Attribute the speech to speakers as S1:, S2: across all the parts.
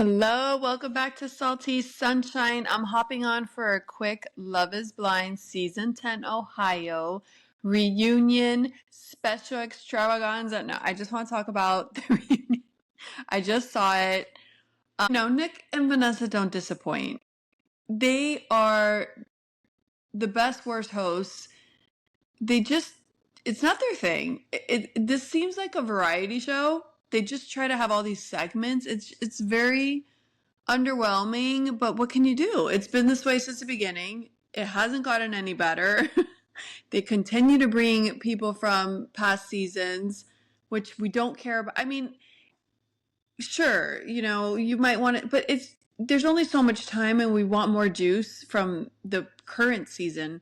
S1: Hello, welcome back to Salty Sunshine. I'm hopping on for a quick Love is Blind Season 10 Ohio reunion special extravaganza. No, I just want to talk about the reunion. I just saw it. No, Nick and Vanessa don't disappoint. They are the best worst hosts. They just, it's not their thing. This seems like a variety show. They just try to have all these segments. It's very underwhelming, but what can you do? It's been this way since the beginning. It hasn't gotten any better. They continue to bring people from past seasons, which we don't care about. I mean, sure, you might want it, but there's only so much time and we want more juice from the current season.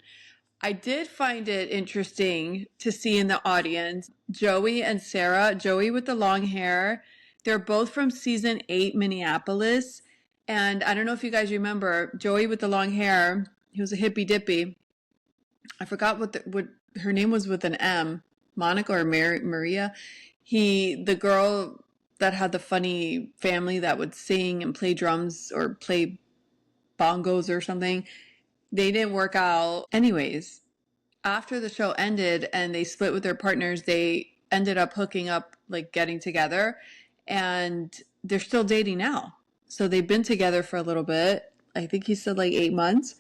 S1: I did find it interesting to see in the audience Joey and Sarah. Joey with the long hair. They're both from season 8 Minneapolis. And I don't know if you guys remember Joey with the long hair. He was a hippy dippy. I forgot what her name was with an M, Monica or Maria. The girl that had the funny family that would sing and play drums or play bongos or something. They didn't work out. Anyways, after the show ended and they split with their partners, they ended up hooking up, like getting together, and they're still dating now. So they've been together for a little bit. I think he said like 8 months.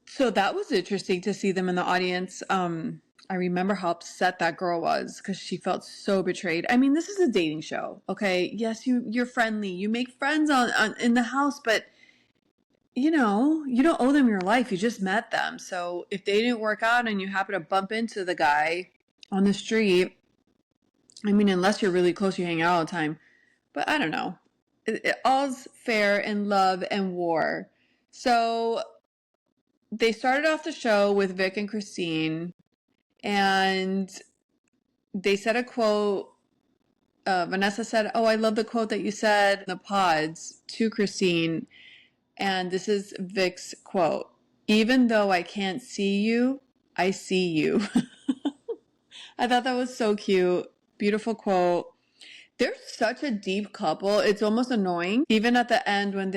S1: So that was interesting to see them in the audience. I remember how upset that girl was because she felt so betrayed. I mean, this is a dating show, okay? Yes, you're friendly. You make friends in the house, but you don't owe them your life. You just met them. So if they didn't work out and you happen to bump into the guy on the street, I mean, unless you're really close, you hang out all the time. But I don't know. All's fair in love and war. So they started off the show with Vic and Christine, and they said a quote. Vanessa said, "Oh, I love the quote that you said in the pods," to Christine. And this is Vic's quote: "Even though I can't see you, I see you." I thought that was so cute. Beautiful quote. They're such a deep couple. It's almost annoying. Even at the end when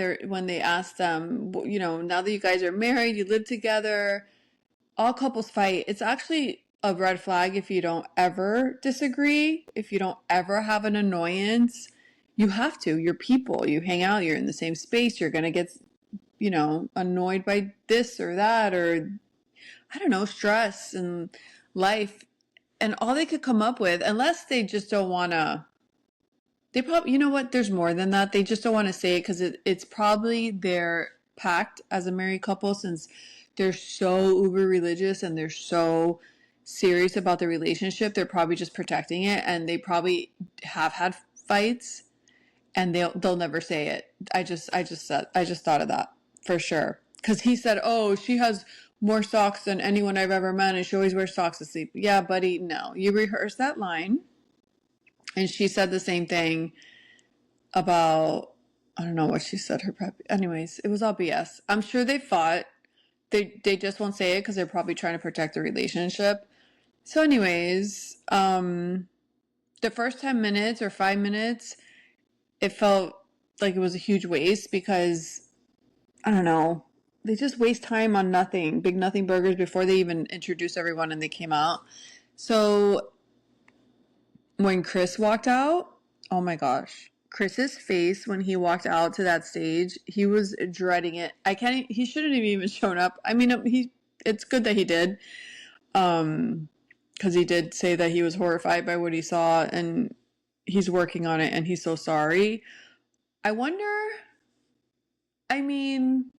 S1: they ask them, now that you guys are married, you live together, all couples fight. It's actually a red flag if you don't ever disagree, if you don't ever have an annoyance. You have to. You're people. You hang out, you're in the same space, you're going to get annoyed by this or that, or I don't know, stress and life. And all they could come up with, unless they just don't want to, they probably, you know what, there's more than that. They just don't want to say it because it's probably their pact as a married couple, since they're so uber religious and they're so serious about the relationship. They're probably just protecting it, and they probably have had fights and they'll never say it. I just thought of that for sure. Because he said, "Oh, she has more socks than anyone I've ever met, and she always wears socks to sleep." Yeah, buddy, no. You rehearsed that line. And she said the same thing about, I don't know what she said, her prep. Anyways, it was all BS. I'm sure they fought. They just won't say it because they're probably trying to protect the relationship. So anyways, the first 10 minutes or 5 minutes, it felt like it was a huge waste because, I don't know, they just waste time on nothing, big nothing burgers before they even introduce everyone and they came out. So when Chris walked out, oh my gosh, Chris's face when he walked out to that stage, he was dreading it. He shouldn't have even shown up. I mean, it's good that he did. Because he did say that he was horrified by what he saw and he's working on it and he's so sorry. I wonder, I mean,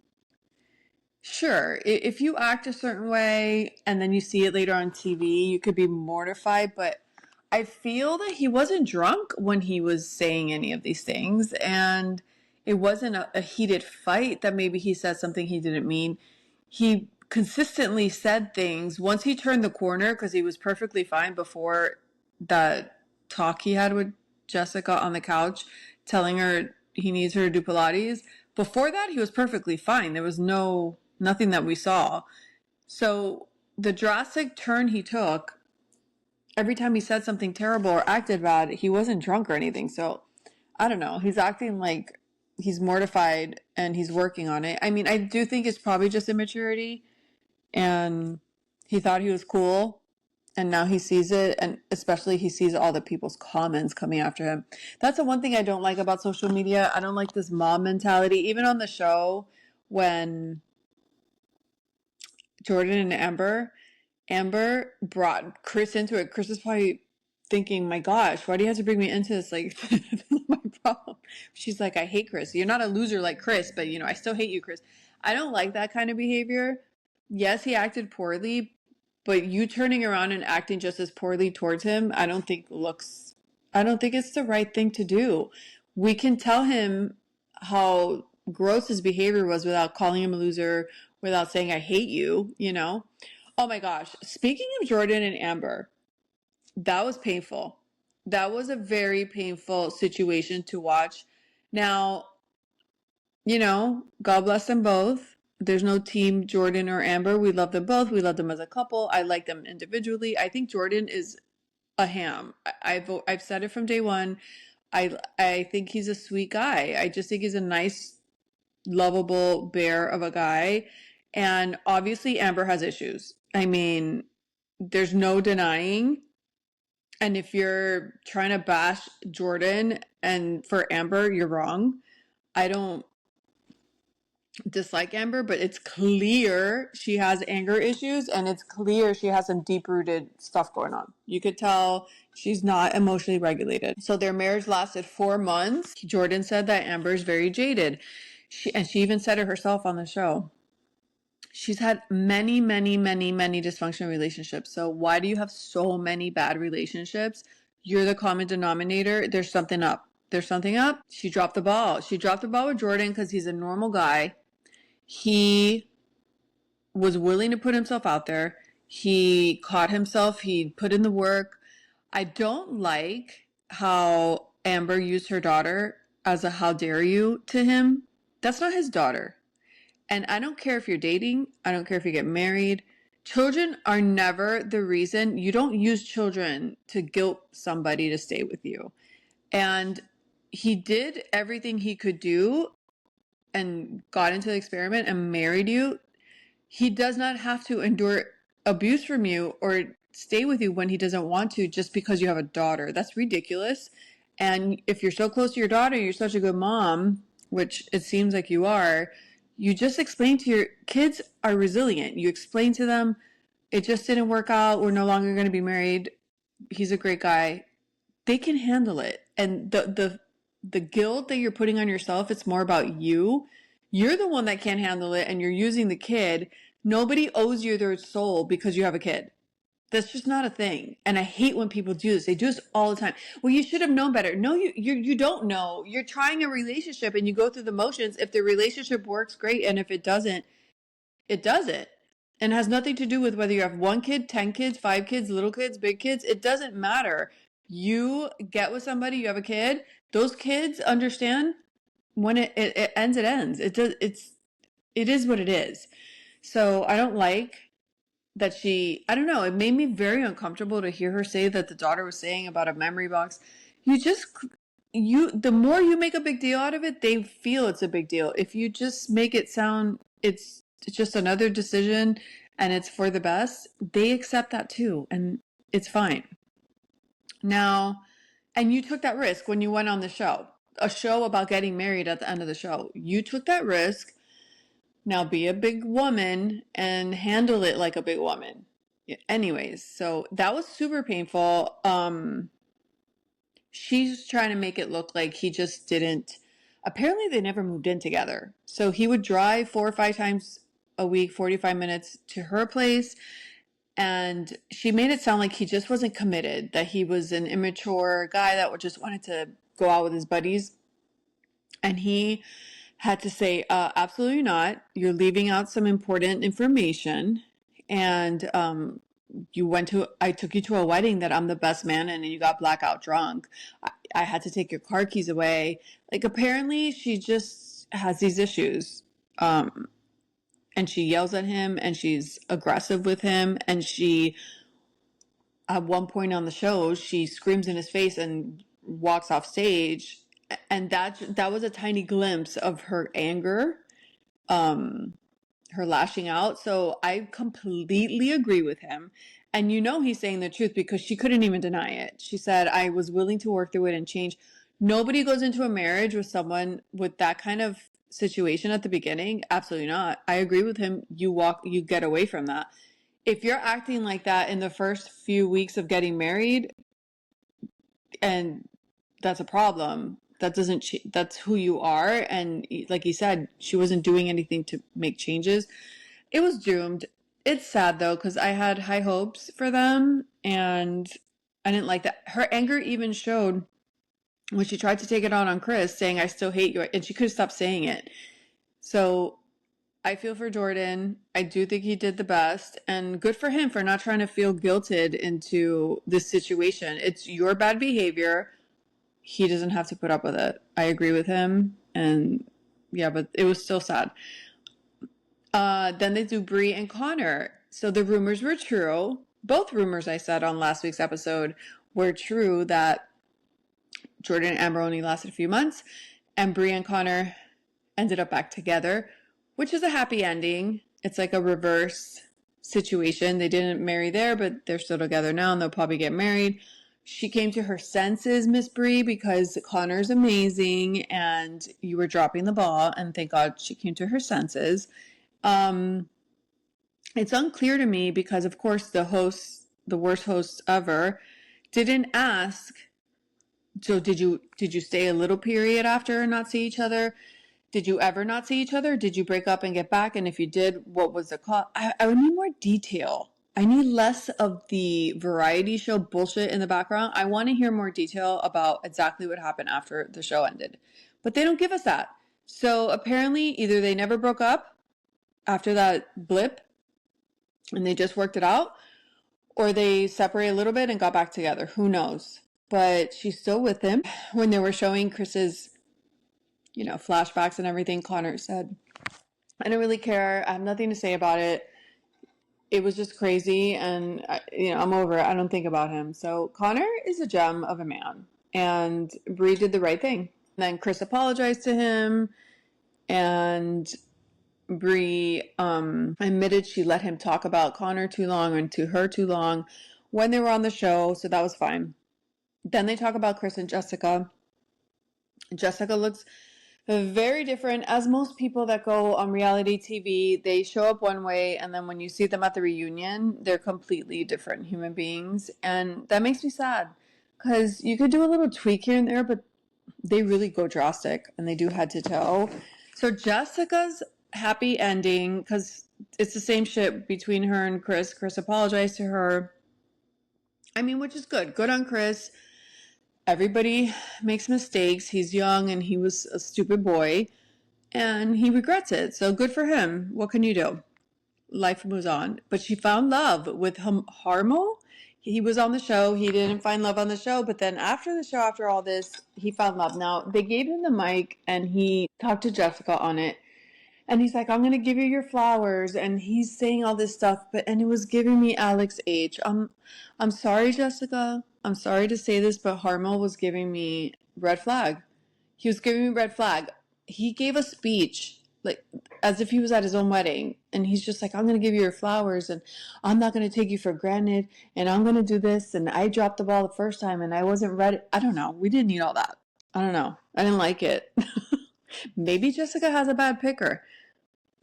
S1: sure, if you act a certain way and then you see it later on TV, you could be mortified, but I feel that he wasn't drunk when he was saying any of these things, and it wasn't a heated fight that maybe he said something he didn't mean. He consistently said things once he turned the corner, because he was perfectly fine before that talk he had with Jessica on the couch, telling her he needs her to do Pilates. Before that, he was perfectly fine. There was nothing that we saw. So the drastic turn he took, every time he said something terrible or acted bad, he wasn't drunk or anything. So I don't know. He's acting like he's mortified and he's working on it. I mean, I do think it's probably just immaturity and he thought he was cool and now he sees it, and especially he sees all the people's comments coming after him. That's the one thing I don't like about social media. I don't like this mob mentality. Even on the show when Jordan and Amber brought Chris into it. Chris is probably thinking, my gosh, why do you have to bring me into this? Like, that's not my problem. She's like, I hate Chris. You're not a loser like Chris, but I still hate you, Chris. I don't like that kind of behavior. Yes, he acted poorly, but you turning around and acting just as poorly towards him, I don't think it's the right thing to do. We can tell him how gross his behavior was without calling him a loser, without saying, I hate you. Oh my gosh. Speaking of Jordan and Amber, that was painful. That was a very painful situation to watch. Now, God bless them both. There's no team Jordan or Amber. We love them both. We love them as a couple. I like them individually. I think Jordan is a ham. I've said it from day one. I think he's a sweet guy. I just think he's a nice, lovable bear of a guy. And obviously Amber has issues. I mean, there's no denying. And if you're trying to bash Jordan and for Amber, you're wrong. I don't dislike Amber, but it's clear she has anger issues and it's clear she has some deep-rooted stuff going on. You could tell she's not emotionally regulated. So their marriage lasted 4 months. Jordan said that Amber is very jaded. She even said it herself on the show. She's had many, many, many, many dysfunctional relationships. So why do you have so many bad relationships? You're the common denominator. There's something up. There's something up. She dropped the ball. She dropped the ball with Jordan because he's a normal guy. He was willing to put himself out there. He caught himself. He put in the work. I don't like how Amber used her daughter as a how dare you to him. That's not his daughter. And I don't care if you're dating. I don't care if you get married. Children are never the reason. You don't use children to guilt somebody to stay with you. And he did everything he could do and got into the experiment and married you. He does not have to endure abuse from you or stay with you when he doesn't want to just because you have a daughter. That's ridiculous. And if you're so close to your daughter, you're such a good mom, which it seems like you are, you just explain to your kids are resilient. You explain to them, it just didn't work out. We're no longer going to be married. He's a great guy. They can handle it. And the guilt that you're putting on yourself, it's more about you. You're the one that can't handle it and you're using the kid. Nobody owes you their soul because you have a kid. That's just not a thing. And I hate when people do this. They do this all the time. Well, you should have known better. No, you don't know. You're trying a relationship and you go through the motions. If the relationship works, great. And if it doesn't, it doesn't. And it has nothing to do with whether you have 1 kid, 10 kids, 5 kids, little kids, big kids. It doesn't matter. You get with somebody, you have a kid. Those kids understand when it ends, it ends. It is what it is. So I don't like that I don't know, it made me very uncomfortable to hear her say that the daughter was saying about a memory box. The more you make a big deal out of it, they feel it's a big deal. If you just make it sound it's just another decision and it's for the best, they accept that too. And it's fine. Now, and you took that risk when you went on the show, a show about getting married at the end of the show. You took that risk. Now be a big woman and handle it like a big woman. Anyways, so that was super painful. She's trying to make it look like he just didn't. Apparently they never moved in together. So he would drive 4 or 5 times a week, 45 minutes to her place. And she made it sound like he just wasn't committed, that he was an immature guy that just wanted to go out with his buddies. And he had to say, absolutely not. You're leaving out some important information. And I took you to a wedding that I'm the best man in and you got blackout drunk. I had to take your car keys away. Like, apparently she just has these issues. And she yells at him and she's aggressive with him. And at one point on the show, she screams in his face and walks off stage. And that was a tiny glimpse of her anger, um, her lashing out. So I completely agree with him. And he's saying the truth because she couldn't even deny it. She said, I was willing to work through it and change. Nobody goes into a marriage with someone with that kind of situation at the beginning. Absolutely not. I agree with him. You get away from that. If you're acting like that in the first few weeks of getting married, and that's a problem. That doesn't that's who you are. And like he said, she wasn't doing anything to make changes. It was doomed. It's sad though, because I had high hopes for them, and I didn't like that. Her anger even showed when she tried to take it on Chris, saying, I still hate you. And she could have stopped saying it. So I feel for Jordan. I do think he did the best, and good for him for not trying to feel guilted into this situation. It's your bad behavior. He doesn't have to put up with it. I agree with him. And yeah, but it was still sad. Then they do Bree and Connor. So the rumors were true. Both rumors I said on last week's episode were true, that Jordan and Amber only lasted a few months, and Bree and Connor ended up back together, which is a happy ending. It's like a reverse situation. They didn't marry there, but they're still together now, and they'll probably get married. She came to her senses, Miss Bree, because Connor's amazing and you were dropping the ball, and thank God she came to her senses. It's unclear to me because, of course, the host, the worst host ever, didn't ask. So did you stay a little period after and not see each other? Did you ever not see each other? Did you break up and get back? And if you did, what was the cause? I would need more detail. I need less of the variety show bullshit in the background. I want to hear more detail about exactly what happened after the show ended. But they don't give us that. So apparently either they never broke up after that blip and they just worked it out, or they separated a little bit and got back together. Who knows? But she's still with him. When they were showing Chris's, flashbacks and everything, Connor said, I don't really care. I have nothing to say about it. It was just crazy, and I'm over it. I don't think about him. So Connor is a gem of a man, and Bree did the right thing. And then Chris apologized to him, and Bree admitted she let him talk about Connor too long and to her too long when they were on the show, so that was fine. Then they talk about Chris and Jessica. Jessica looks very different. As most people that go on reality TV, they show up one way, and then when you see them at the reunion, they're completely different human beings. And that makes me sad, because you could do a little tweak here and there, but they really go drastic, and they do head to toe. So Jessica's happy ending, because it's the same shit between her and Chris. Chris apologized to her. I mean, which is good. Good on Chris. Everybody makes mistakes. He's young and he was a stupid boy and he regrets it. So good for him. What can you do? Life moves on. But she found love with Harmo. He was on the show. He didn't find love on the show. But then after the show, after all this, he found love. Now, they gave him the mic and he talked to Jessica on it. And he's like, I'm going to give you your flowers. And he's saying all this stuff. And it was giving me Alex H. I'm sorry, Jessica. I'm sorry to say this, but Harmo was giving me red flag. He was giving me red flag. He gave a speech like as if he was at his own wedding, and he's just like, I'm going to give you your flowers, and I'm not going to take you for granted, and I'm going to do this, and I dropped the ball the first time, and I wasn't ready. I don't know. We didn't need all that. I don't know. I didn't like it. Maybe Jessica has a bad picker.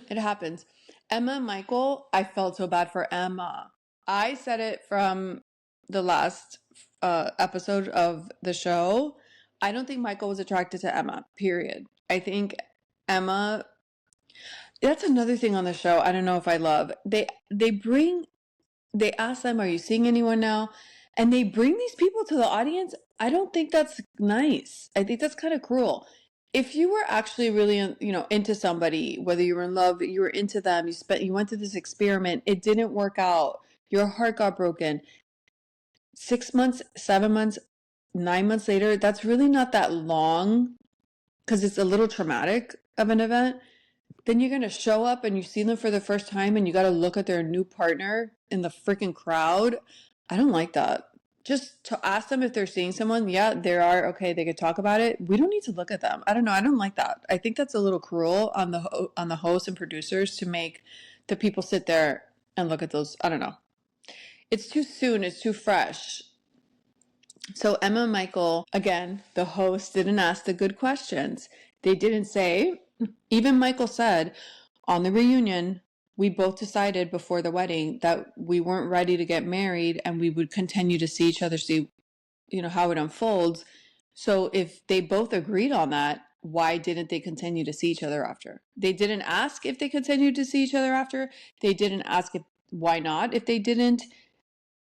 S1: It happens. Emma and Michael, I felt so bad for Emma. I said it from the last episode of the show. I don't think Michael was attracted to Emma, period. I think Emma, that's another thing on the show I don't know if I love. They ask them, are you seeing anyone now? And they bring these people to the audience. I don't think that's nice. I think that's kind of cruel. If you were actually really, into somebody, whether you were in love, you were into them, you went through this experiment, it didn't work out, your heart got broken. 6 months, 7 months, 9 months later, that's really not that long because it's a little traumatic of an event. Then you're going to show up and you see them for the first time and you got to look at their new partner in the freaking crowd. I don't like that. just to ask them if they're seeing someone. Yeah, there are. Okay, they could talk about it. We don't need to look at them. I don't know. I don't like that. I think that's a little cruel on the hosts and producers to make the people sit there and look at those. I don't know. It's too soon. It's too fresh. So Emma and Michael, again, the host didn't ask the good questions. They didn't say, even Michael said on the reunion, we both decided before the wedding that we weren't ready to get married and we would continue to see each other, see, how it unfolds. So if they both agreed on that, why didn't they continue to see each other after? They didn't ask if they continued to see each other after. They didn't ask if why not if they didn't.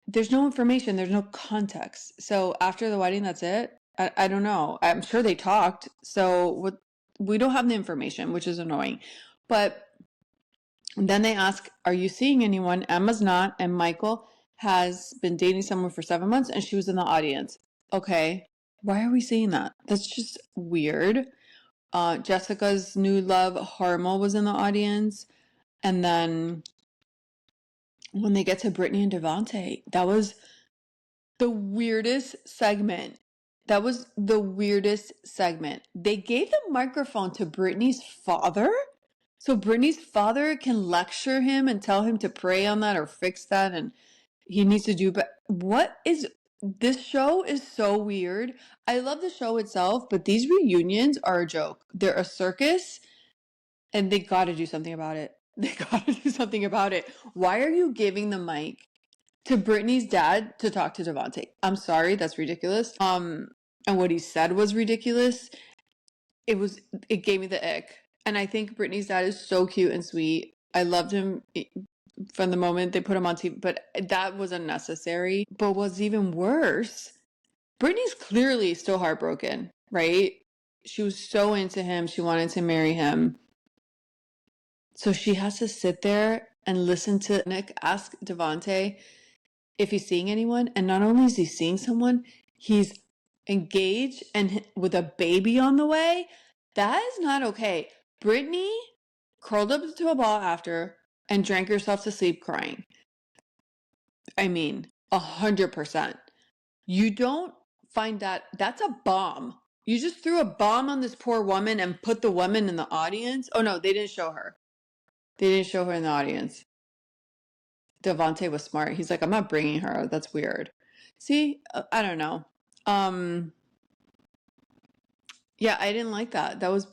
S1: There's no information, there's no context. So after the wedding, that's it. I don't know. I'm sure they talked. So what, we don't have the information, which is annoying. But then they ask, are you seeing anyone? Emma's not, and Michael has been dating someone for 7 months, and she was in the audience. Okay, why are we seeing that? That's just weird. Jessica's new love, Harmel, was in the audience. And then when they get to Brittany and Devante, that was the weirdest segment. That was the weirdest segment. They gave the microphone to Brittany's father, so Brittany's father can lecture him and tell him to pray on that or fix that, and he needs to do. But what is this show is so weird. I love the show itself, but these reunions are a joke. They're a circus, and they got to do something about it. They got to do something about it. Why are you giving the mic to Brittany's dad to talk to Devante? I'm sorry, that's ridiculous. And what he said was ridiculous. It gave me the ick. And I think Brittany's dad is so cute and sweet. I loved him from the moment they put him on TV, but that was unnecessary. But what's even worse, Brittany's clearly still heartbroken, right? She was so into him. She wanted to marry him. So she has to sit there and listen to Nick ask Devante if he's seeing anyone. And not only is he seeing someone, he's engaged and with a baby on the way. That is not okay. Brittany curled up into a ball after and drank herself to sleep crying. I mean, 100%. You don't find that's a bomb. You just threw a bomb on this poor woman and put the woman in the audience. Oh no, they didn't show her. They didn't show her in the audience. Devante was smart. He's like, I'm not bringing her. That's weird. See, I don't know. Yeah, I didn't like that. That was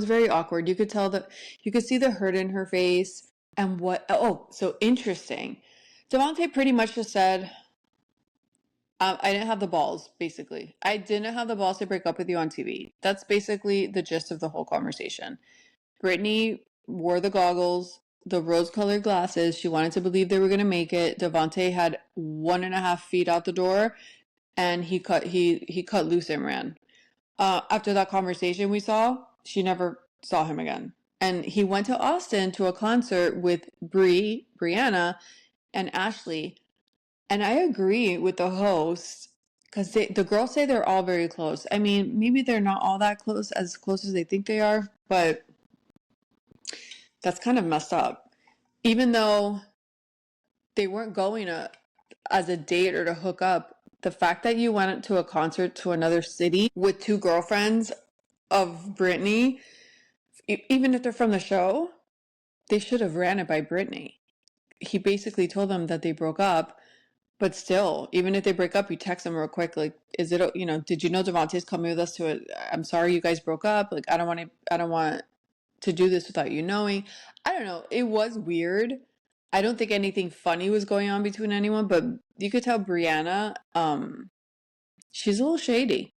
S1: very awkward. You could see the hurt in her face. And so interesting. Devante pretty much just said, I didn't have the balls, basically. I didn't have the balls to break up with you on TV. That's basically the gist of the whole conversation. Brittany wore the goggles, the rose-colored glasses. She wanted to believe they were going to make it. Devante had 1.5 feet out the door, and he cut loose and ran. After that conversation we saw, she never saw him again. And he went to Austin to a concert with Brianna, and Ashley. And I agree with the host because the girls say they're all very close. I mean, maybe they're not all that close as they think they are, but that's kind of messed up. Even though they weren't going as a date or to hook up, the fact that you went to a concert to another city with two girlfriends of Brittany, even if they're from the show, they should have ran it by Brittany. He basically told them that they broke up, but still, even if they break up, you text them real quick, like, is it, did you know Devante's coming with us to it? I'm sorry you guys broke up. Like, I don't want to do this without you knowing. I don't know. It was weird. I don't think anything funny was going on between anyone, but you could tell Brianna, she's a little shady.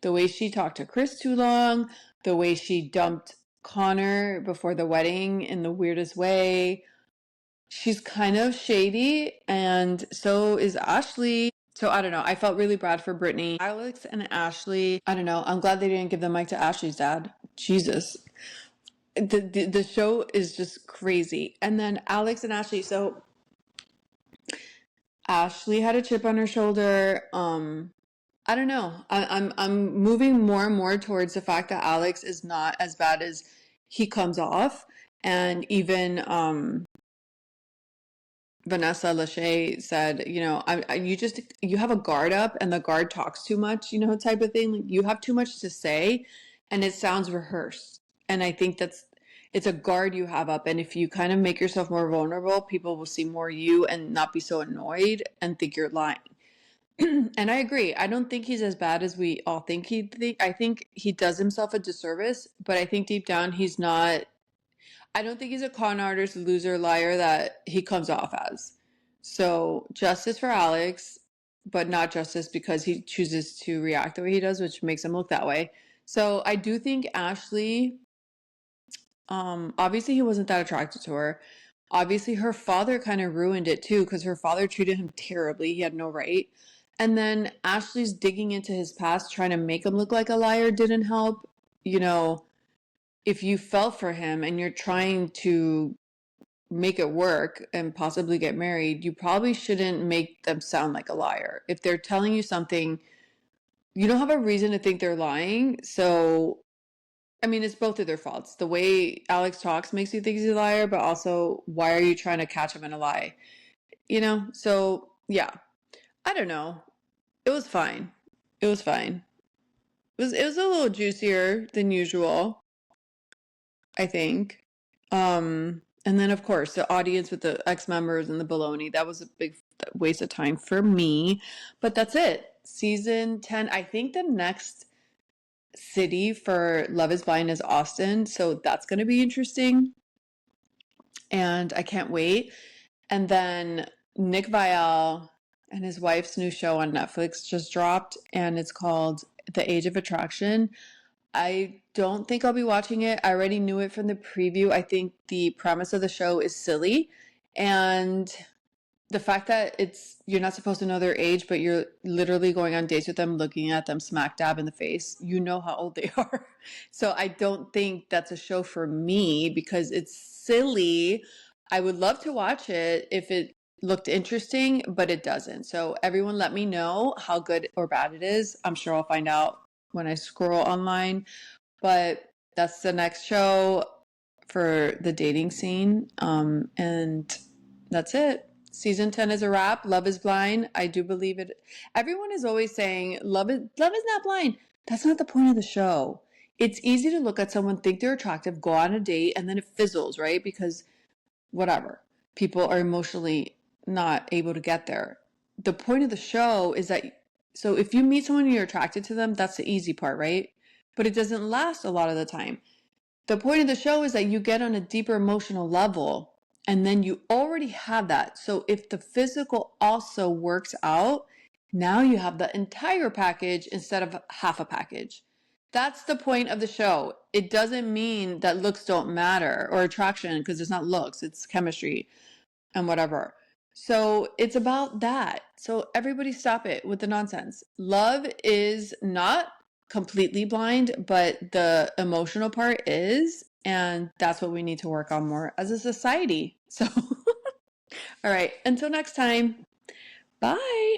S1: The way she talked to Chris too long, the way she dumped Connor before the wedding in the weirdest way. She's kind of shady, and so is Ashley. So I don't know. I felt really bad for Brittany. Alex and Ashley, I don't know. I'm glad they didn't give the mic to Ashley's dad. Jesus. The show is just crazy. And then Alex and Ashley, so Ashley had a chip on her shoulder. I don't know. I'm moving more and more towards the fact that Alex is not as bad as he comes off. And even Vanessa Lachey said, you have a guard up and the guard talks too much, type of thing. Like, you have too much to say and it sounds rehearsed. And I think it's a guard you have up. And if you kind of make yourself more vulnerable, people will see more you and not be so annoyed and think you're lying. And I agree. I don't think he's as bad as we all think I think he does himself a disservice, but I think deep down he's not. I don't think he's a con artist, loser, liar that he comes off as. So justice for Alex, but not justice because he chooses to react the way he does, which makes him look that way. So I do think Ashley, obviously he wasn't that attracted to her. Obviously her father kind of ruined it too because her father treated him terribly. He had no right. And then Ashley's digging into his past, trying to make him look like a liar didn't help. You know, if you fell for him and you're trying to make it work and possibly get married, you probably shouldn't make them sound like a liar. If they're telling you something, you don't have a reason to think they're lying. So, I mean, it's both of their faults. The way Alex talks makes you think he's a liar, but also, why are you trying to catch him in a lie? So yeah, I don't know. It was fine. It was fine. It was a little juicier than usual, I think. And then of course the audience with the ex-members and the baloney, that was a big waste of time for me. But that's it. Season 10. I think the next city for Love is Blind is Austin, so that's going to be interesting. And I can't wait. And then Nick Viall and his wife's new show on Netflix just dropped, and it's called The Age of Attraction. I don't think I'll be watching it. I already knew it from the preview. I think the premise of the show is silly. And the fact that you're not supposed to know their age, but you're literally going on dates with them, looking at them smack dab in the face, you know how old they are. So I don't think that's a show for me because it's silly. I would love to watch it if it looked interesting, but it doesn't. So everyone let me know how good or bad it is. I'm sure I'll find out when I scroll online. But that's the next show for the dating scene. And that's it. Season 10 is a wrap. Love is blind. I do believe it. Everyone is always saying love is not blind. That's not the point of the show. It's easy to look at someone, think they're attractive, go on a date, and then it fizzles, right? Because whatever. People are emotionally not able to get there. The point of the show is that, so if you meet someone and you're attracted to them, that's the easy part, right? But it doesn't last a lot of the time. The point of the show is that you get on a deeper emotional level and then you already have that. So if the physical also works out, now you have the entire package instead of half a package. That's the point of the show. It doesn't mean that looks don't matter or attraction, because it's not looks, it's chemistry and whatever. So it's about that. So everybody stop it with the nonsense. Love is not completely blind, but the emotional part is, and that's what we need to work on more as a society. So, all right, until next time, bye.